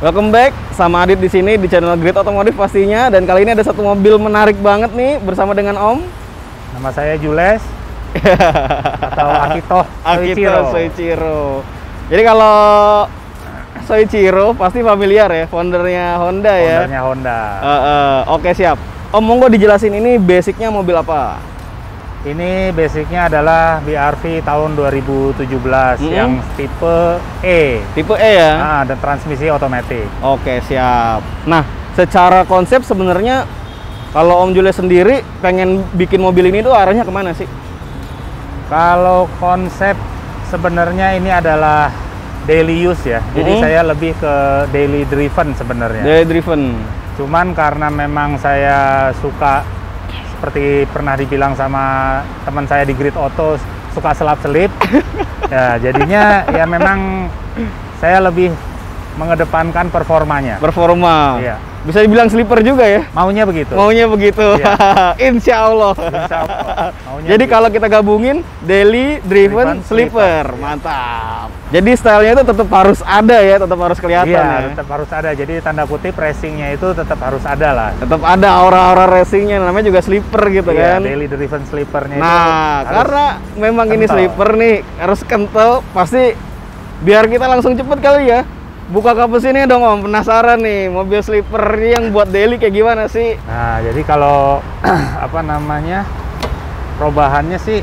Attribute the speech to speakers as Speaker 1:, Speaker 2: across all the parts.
Speaker 1: Welcome back sama Adit di sini di channel Great Otomotif pastinya. Dan kali ini ada satu mobil menarik banget nih bersama dengan Om.
Speaker 2: Nama saya Jules atau Akito
Speaker 1: Soichiro. Jadi kalau Soichiro pasti familiar ya, foundernya Honda ya.
Speaker 2: Foundernya Honda.
Speaker 1: Oke, siap. Om, monggo dijelasin ini basicnya mobil apa?
Speaker 2: Ini basicnya adalah BRV tahun 2017 yang tipe E.
Speaker 1: Tipe E ya?
Speaker 2: Nah, dan transmisi otomatis.
Speaker 1: Oke, siap. Nah, secara konsep sebenarnya kalau Om Jules sendiri pengen bikin mobil ini tuh arahnya kemana sih?
Speaker 2: Kalau konsep sebenarnya ini adalah daily use ya. Jadi saya lebih ke daily driven sebenarnya.
Speaker 1: Daily driven.
Speaker 2: Cuman karena memang saya suka, seperti pernah dibilang sama teman saya di Grid Auto, suka selap-selip. Ya, jadinya ya memang saya lebih mengedepankan performanya.
Speaker 1: Performa.
Speaker 2: Iya.
Speaker 1: Bisa dibilang sleeper juga ya?
Speaker 2: Maunya begitu.
Speaker 1: Maunya begitu.
Speaker 2: Iya.
Speaker 1: Insya Allah.
Speaker 2: Insya Allah.
Speaker 1: Jadi kalau kita gabungin daily driven sleeper, mantap. Jadi stylenya itu tetap harus ada ya, tetap harus kelihatan
Speaker 2: ya.
Speaker 1: Ya.
Speaker 2: Tetap harus ada. Jadi tanda kutip racingnya itu tetap harus ada lah.
Speaker 1: Tetap ada aura-aura racingnya, namanya juga sleeper gitu kan.
Speaker 2: Daily driven sleepernya.
Speaker 1: Nah, karena memang ini sleeper nih harus kental, pasti biar kita langsung cepet kali ya. Buka kapas ini dong Om, penasaran nih mobil sleeper yang buat daily kayak gimana sih?
Speaker 2: Nah, jadi kalau apa namanya, perubahannya sih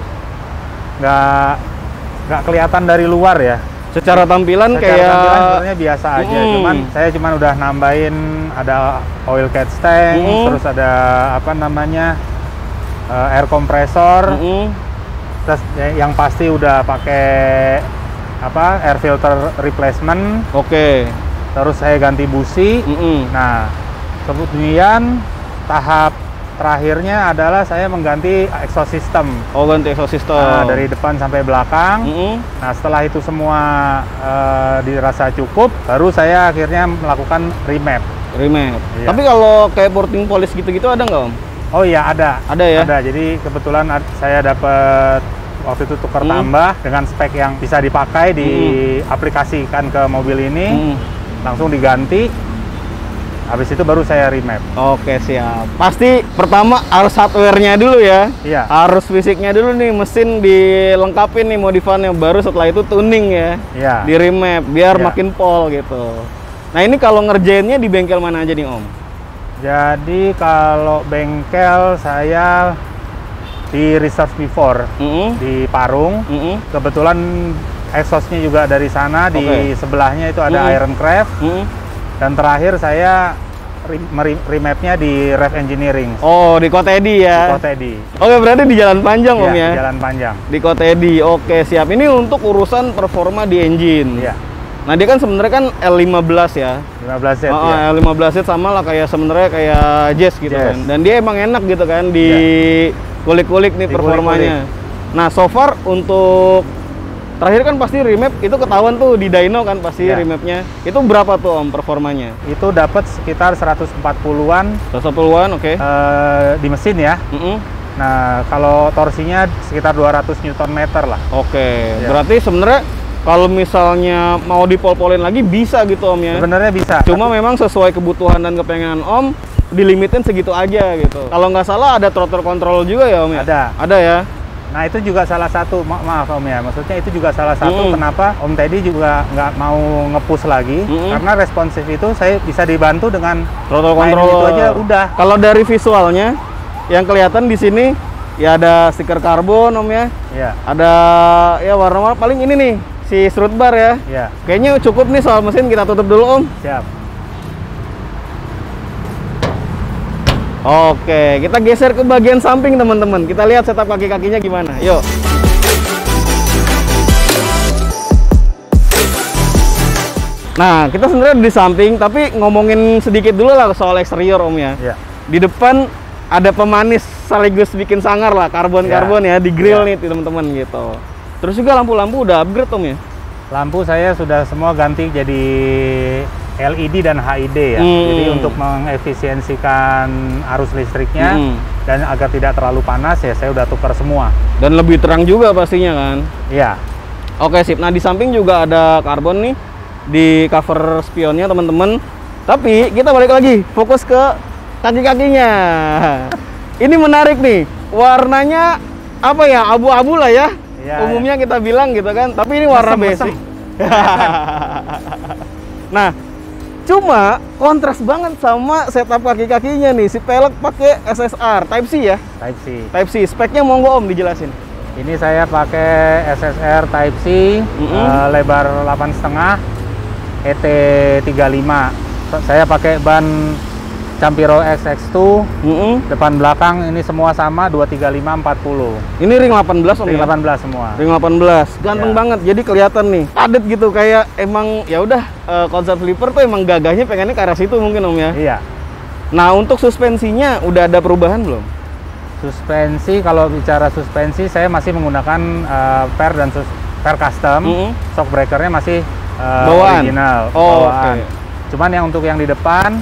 Speaker 2: nggak kelihatan dari luar ya.
Speaker 1: Secara tampilan
Speaker 2: tampilan sebenarnya biasa aja, saya cuman udah nambahin ada oil catch tank, terus ada apa namanya air compressor, terus yang pasti udah pakai apa air filter replacement.
Speaker 1: Oke.
Speaker 2: Terus saya ganti busi. Nah, kemudian tahap terakhirnya adalah saya mengganti exhaust system.
Speaker 1: Oh, ganti exhaust system.
Speaker 2: Nah, dari depan sampai belakang. Nah, setelah itu semua dirasa cukup, baru saya akhirnya melakukan remap.
Speaker 1: Remap.
Speaker 2: Iya.
Speaker 1: Tapi kalau kayak porting polish gitu-gitu ada nggak Om?
Speaker 2: Oh iya, ada.
Speaker 1: Ada ya?
Speaker 2: Ada. Jadi kebetulan saya dapat waktu itu tukar tambah dengan spek yang bisa dipakai, diaplikasikan ke mobil ini, langsung diganti. Habis itu baru saya remap.
Speaker 1: Oke, siap. Pasti pertama harus hardware-nya dulu ya.
Speaker 2: Iya.
Speaker 1: Harus fisiknya dulu nih, mesin dilengkapin nih modifannya, baru setelah itu tuning ya.
Speaker 2: Iya.
Speaker 1: Di remap biar makin pol gitu. Nah, ini kalau ngerjainnya di bengkel mana aja nih Om? Jadi
Speaker 2: kalau bengkel saya di Reserve Before di Parung. Kebetulan exhaustnya juga dari sana. Di sebelahnya itu ada Ironcraft. Dan terakhir saya remapnya di Rev Engineering.
Speaker 1: Oh, di Kotedi ya?
Speaker 2: Di Kotedi.
Speaker 1: Oke, berarti di Jalan Panjang Om ya?
Speaker 2: Di Jalan Panjang.
Speaker 1: Di Kotedi. Oke, siap. Ini untuk urusan performa di engine.
Speaker 2: Iya.
Speaker 1: Nah, dia kan sebenarnya kan L15 ya.
Speaker 2: 15Z ya.
Speaker 1: L15Z sama lah kayak sebenarnya kayak Jazz gitu kan. Dan dia emang enak gitu kan di kulik-kulik nih performanya. Nah, so far untuk terakhir kan pasti remap itu ketahuan tuh di dyno kan pasti remapnya. Itu berapa tuh Om performanya? Itu
Speaker 2: dapat sekitar 140-an.
Speaker 1: 140-an, oke.
Speaker 2: Di mesin ya. Nah, kalau torsinya sekitar 200 Nm lah.
Speaker 1: Oke. Berarti sebenarnya kalau misalnya mau dipol-polin lagi bisa gitu Om ya?
Speaker 2: Sebenarnya bisa.
Speaker 1: Cuma memang sesuai kebutuhan dan kepengenan Om, dilimitin segitu aja gitu. Kalau nggak salah ada throttle control juga ya Om ya?
Speaker 2: Ada
Speaker 1: ya?
Speaker 2: Nah, itu juga salah satu, maaf Om ya, maksudnya itu juga salah satu kenapa Om Teddy juga nggak mau nge-push lagi, karena responsif itu saya bisa dibantu dengan
Speaker 1: throttle control
Speaker 2: itu aja udah.
Speaker 1: Kalau dari visualnya yang kelihatan di sini ya ada stiker karbon Om ya.
Speaker 2: Iya.
Speaker 1: Ada ya warna-warna paling ini nih si strut bar ya.
Speaker 2: Iya.
Speaker 1: Kayaknya cukup nih soal mesin, kita tutup dulu Om.
Speaker 2: Siap.
Speaker 1: Oke, kita geser ke bagian samping teman-teman. Kita lihat setup kaki-kakinya gimana. Yuk. Nah, kita sebenarnya di samping, tapi ngomongin sedikit dulu lah soal eksterior Om ya.
Speaker 2: Iya.
Speaker 1: Di depan ada pemanis sekaligus bikin sangar lah, karbon-karbon ya, di grill nih teman-teman gitu. Terus juga lampu-lampu udah upgrade Om ya?
Speaker 2: Lampu saya sudah semua ganti jadi LED dan HID ya. Jadi untuk mengefisiensikan arus listriknya dan agar tidak terlalu panas ya saya udah tukar semua.
Speaker 1: Dan lebih terang juga pastinya kan?
Speaker 2: Iya.
Speaker 1: Oke, sip. Nah, di samping juga ada karbon nih. di cover spionnya teman-teman. Tapi kita balik lagi, fokus ke kaki-kakinya. Ini menarik nih, warnanya apa ya, abu-abu lah ya.
Speaker 2: Ya,
Speaker 1: umumnya kita bilang gitu kan, tapi ini warna basic. Nah, cuma kontras banget sama setup kaki-kakinya nih. Si pelek pakai SSR Type C ya. Type C. Speknya monggo Om dijelasin.
Speaker 2: Ini saya pakai SSR Type C, lebar 8,5, ET35. Saya pakai ban Campiro XX2, depan belakang ini semua sama 235/40.
Speaker 1: Ini ring 18 Om
Speaker 2: ring
Speaker 1: ya?
Speaker 2: 18 semua.
Speaker 1: Ring 18, ganteng banget. Jadi kelihatan nih, padet gitu, kayak emang ya udah konsep flipper tuh emang gagahnya pengennya ke arah situ mungkin Om ya.
Speaker 2: Iya.
Speaker 1: Nah, untuk suspensinya udah ada perubahan belum?
Speaker 2: Suspensi, kalau bicara suspensi saya masih menggunakan per dan per custom. Shock breakernya masih
Speaker 1: bawaan.
Speaker 2: Original,
Speaker 1: Okay.
Speaker 2: bawaan. Cuman yang untuk yang di depan,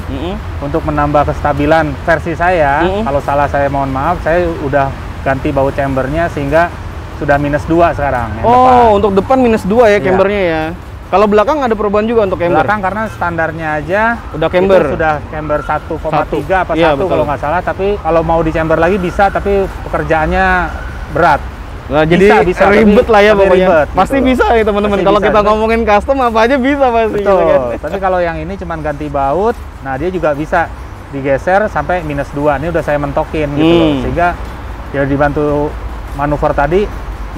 Speaker 2: untuk menambah kestabilan versi saya, kalau salah saya mohon maaf, saya udah ganti baut chambernya sehingga sudah -2 sekarang. Yang depan.
Speaker 1: Untuk depan -2 ya cambernya ya. Kalau belakang ada perubahan juga untuk camber?
Speaker 2: Belakang karena standarnya aja
Speaker 1: udah camber.
Speaker 2: Itu sudah camber 1,3 apa
Speaker 1: iya,
Speaker 2: 1 kalau nggak salah, tapi kalau mau di chamber lagi bisa, tapi pekerjaannya berat.
Speaker 1: Nah, jadi
Speaker 2: bisa,
Speaker 1: ribet lah ya pokoknya.
Speaker 2: Ribet,
Speaker 1: pasti
Speaker 2: gitu.
Speaker 1: bisa ya teman-teman. Kalau kita ngomongin custom apa aja bisa pasti.
Speaker 2: Betul.
Speaker 1: Gitu kan?
Speaker 2: Tapi kalau yang ini cuman ganti baut, nah dia juga bisa digeser sampai -2. Ini udah saya mentokin gitu loh. Sehingga ya dibantu manuver tadi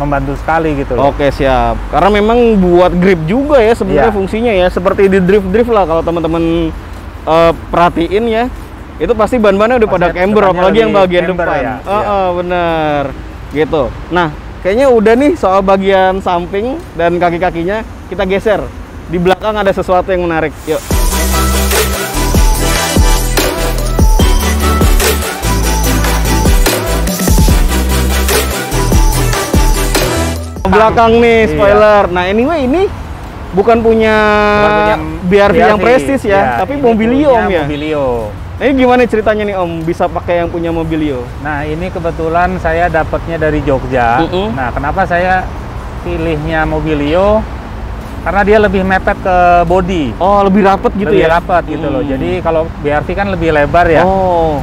Speaker 2: membantu sekali gitu loh.
Speaker 1: Oke, siap. Karena memang buat grip juga ya sebenarnya fungsinya ya. Seperti di drift lah kalau teman-teman perhatiin ya. Itu pasti ban-bannya udah pada camber, apalagi yang bagian depan.
Speaker 2: Ya?
Speaker 1: Bener. Gitu. Nah, kayaknya udah nih soal bagian samping dan kaki-kakinya kita geser. Di belakang ada sesuatu yang menarik. Yuk. Belakang nih spoiler. Nah, anyway ini bukan punya BRV yang prestis ya, tapi Mobilio Om ya.
Speaker 2: Mobilio.
Speaker 1: Nah, ini gimana ceritanya nih Om bisa pakai yang punya Mobilio?
Speaker 2: Nah, ini kebetulan saya dapatnya dari Jogja. Nah, kenapa saya pilihnya Mobilio? Karena dia lebih mepet ke body.
Speaker 1: Oh, lebih rapet gitu
Speaker 2: lebih
Speaker 1: ya?
Speaker 2: Lebih rapet gitu loh. Jadi kalau BRV kan lebih lebar ya.
Speaker 1: Oh.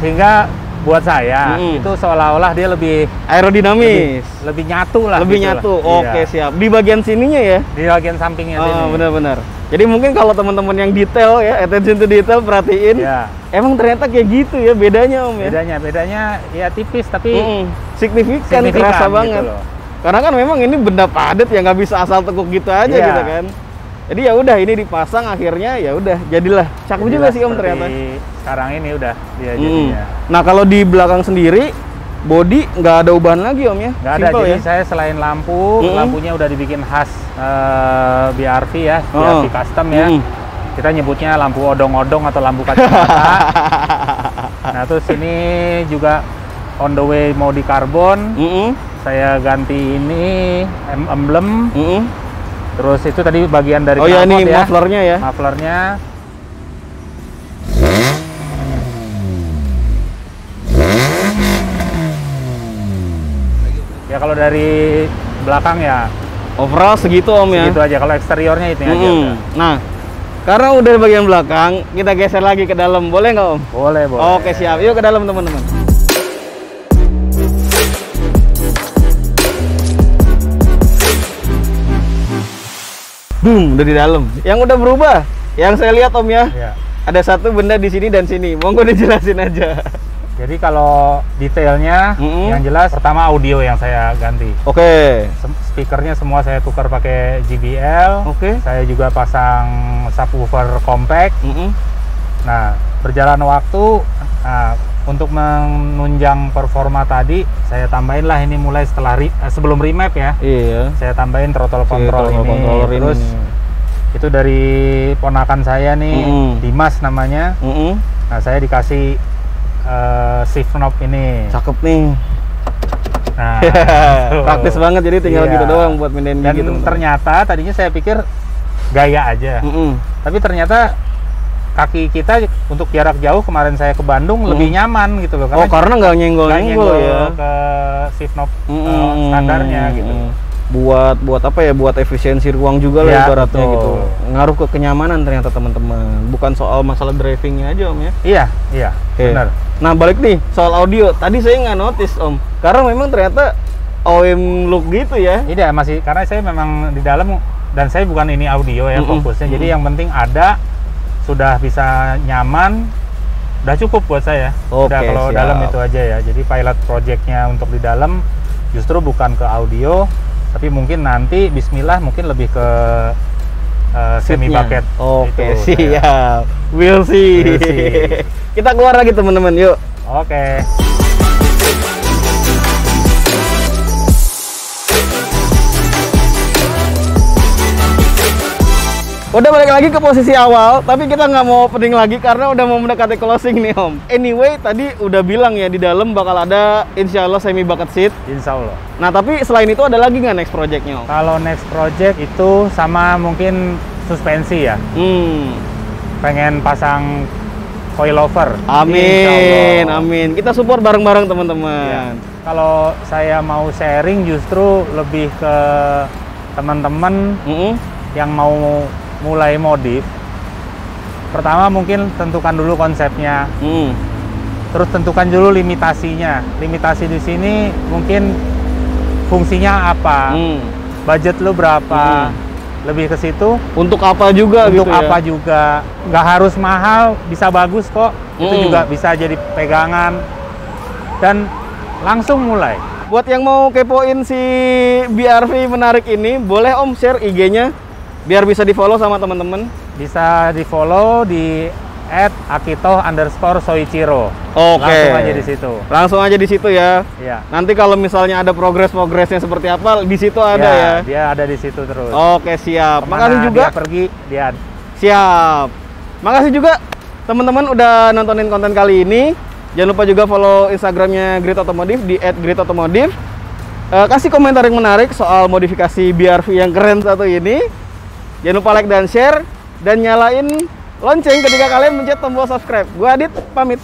Speaker 2: Sehingga buat saya itu seolah-olah dia lebih
Speaker 1: aerodinamis.
Speaker 2: Lebih nyatu lah.
Speaker 1: Lebih
Speaker 2: gitu
Speaker 1: nyatu.
Speaker 2: Lah.
Speaker 1: Oke, siap. Di bagian sininya ya?
Speaker 2: Di bagian sampingnya sini.
Speaker 1: Benar-benar. Jadi mungkin kalau teman-teman yang detail ya, attention to detail, perhatiin. Emang ternyata kayak gitu ya bedanya Om ya?
Speaker 2: Bedanya ya tipis tapi
Speaker 1: signifikan kerasa
Speaker 2: gitu
Speaker 1: banget.
Speaker 2: Loh.
Speaker 1: Karena kan memang ini benda padat ya, nggak bisa asal tekuk gitu aja gitu kan. Jadi ya udah ini dipasang akhirnya ya udah jadilah cakep juga sih Om ternyata.
Speaker 2: Sekarang ini udah dia jadinya.
Speaker 1: Nah, kalau di belakang sendiri body nggak ada ubahan lagi Om ya?
Speaker 2: Nggak ada, jadi saya selain lampu, lampunya udah dibikin khas BRV ya, BRV custom ya. Kita nyebutnya lampu odong-odong atau lampu kacamata. Nah, terus ini juga on the way mau di karbon. Saya ganti ini emblem. Terus itu tadi bagian dari
Speaker 1: knalpot ini ya. Mufflernya ya.
Speaker 2: Mufflernya. Ya kalau dari belakang ya
Speaker 1: overall segitu Om ya.
Speaker 2: Segitu aja. Kalau eksteriornya itu aja.
Speaker 1: Nah, karena udah di bagian belakang, kita geser lagi ke dalam. Boleh nggak Om?
Speaker 2: Boleh.
Speaker 1: Oke, siap. Yuk ke dalam teman-teman. Udah di dalam. Yang udah berubah, yang saya lihat Om ya, ada satu benda di sini dan sini. Monggo dijelasin aja.
Speaker 2: Jadi kalau detailnya, yang jelas pertama audio yang saya ganti. Speakernya semua saya tukar pakai JBL. Saya juga pasang subwoofer compact. Nah, berjalan waktu, untuk menunjang performa tadi, saya tambahin lah ini mulai setelah sebelum remap ya. Saya tambahin throttle control ini. Terus itu dari ponakan saya nih, Dimas namanya. Nah, saya dikasih shift knob ini.
Speaker 1: Cakep nih.
Speaker 2: Nah,
Speaker 1: praktis banget, jadi tinggal gitu doang buat mindahin
Speaker 2: dan
Speaker 1: gitu.
Speaker 2: Ternyata tadinya saya pikir gaya aja. Tapi ternyata kaki kita untuk jarak jauh kemarin saya ke Bandung lebih nyaman gitu loh.
Speaker 1: Karena nggak nyenggol-nyenggol ya
Speaker 2: ke shift knob standarnya gitu.
Speaker 1: buat apa ya, buat efisiensi ruang juga lah ibaratnya
Speaker 2: betul.
Speaker 1: gitu. Ngaruh ke kenyamanan ternyata teman-teman, bukan soal masalah drivingnya aja Om ya.
Speaker 2: Iya benar.
Speaker 1: Nah balik nih soal audio, tadi saya nggak notice Om, karena memang ternyata OEM look gitu ya.
Speaker 2: Iya masih, karena saya memang di dalam, dan saya bukan ini audio ya fokusnya, jadi yang penting ada, sudah bisa nyaman, udah cukup buat saya. Udah kalau dalam itu aja ya. Jadi pilot projectnya untuk di dalam justru bukan ke audio, tapi mungkin nanti bismillah mungkin lebih ke semi bucket.
Speaker 1: Siap. We'll see. Kita keluar lagi teman-teman, yuk.
Speaker 2: Oke.
Speaker 1: Udah balik lagi ke posisi awal, tapi kita nggak mau pening lagi karena udah mau mendekati closing nih Om. Anyway, tadi udah bilang ya di dalam bakal ada insya Allah semi bucket seat.
Speaker 2: Insya Allah.
Speaker 1: Nah tapi selain itu ada lagi nggak next projectnya Om?
Speaker 2: Kalau next project itu sama mungkin suspensi ya. Pengen pasang coilover.
Speaker 1: Amin, amin. Kita support bareng-bareng teman-teman.
Speaker 2: Kalau saya mau sharing justru lebih ke teman-teman yang mau mulai modif. Pertama mungkin tentukan dulu konsepnya, terus tentukan dulu limitasinya. Limitasi di sini mungkin fungsinya apa, budget lu berapa, lebih ke situ.
Speaker 1: Untuk apa juga?
Speaker 2: Untuk
Speaker 1: gitu
Speaker 2: apa
Speaker 1: ya?
Speaker 2: juga, nggak harus mahal, bisa bagus kok. Itu juga bisa jadi pegangan dan langsung mulai.
Speaker 1: Buat yang mau kepoin si BRV menarik ini, boleh Om share IG-nya biar bisa di-follow sama teman-teman.
Speaker 2: Bisa di-follow di @akito_soichiro.
Speaker 1: Oke.
Speaker 2: Langsung aja di situ.
Speaker 1: Langsung aja di situ ya.
Speaker 2: Iya.
Speaker 1: Nanti kalau misalnya ada progresnya seperti apa, di situ ada ya.
Speaker 2: Dia ada di situ terus.
Speaker 1: Oke, siap. Makasih juga.
Speaker 2: Dia pergi, dia.
Speaker 1: Siap. Makasih juga teman-teman udah nontonin konten kali ini. Jangan lupa juga follow Instagramnya Grit Automotive di @gritautomotive. Kasih komentar yang menarik soal modifikasi BRV yang keren satu ini. Jangan lupa like dan share, dan nyalain lonceng ketika kalian mencet tombol subscribe. Gua Adit, pamit.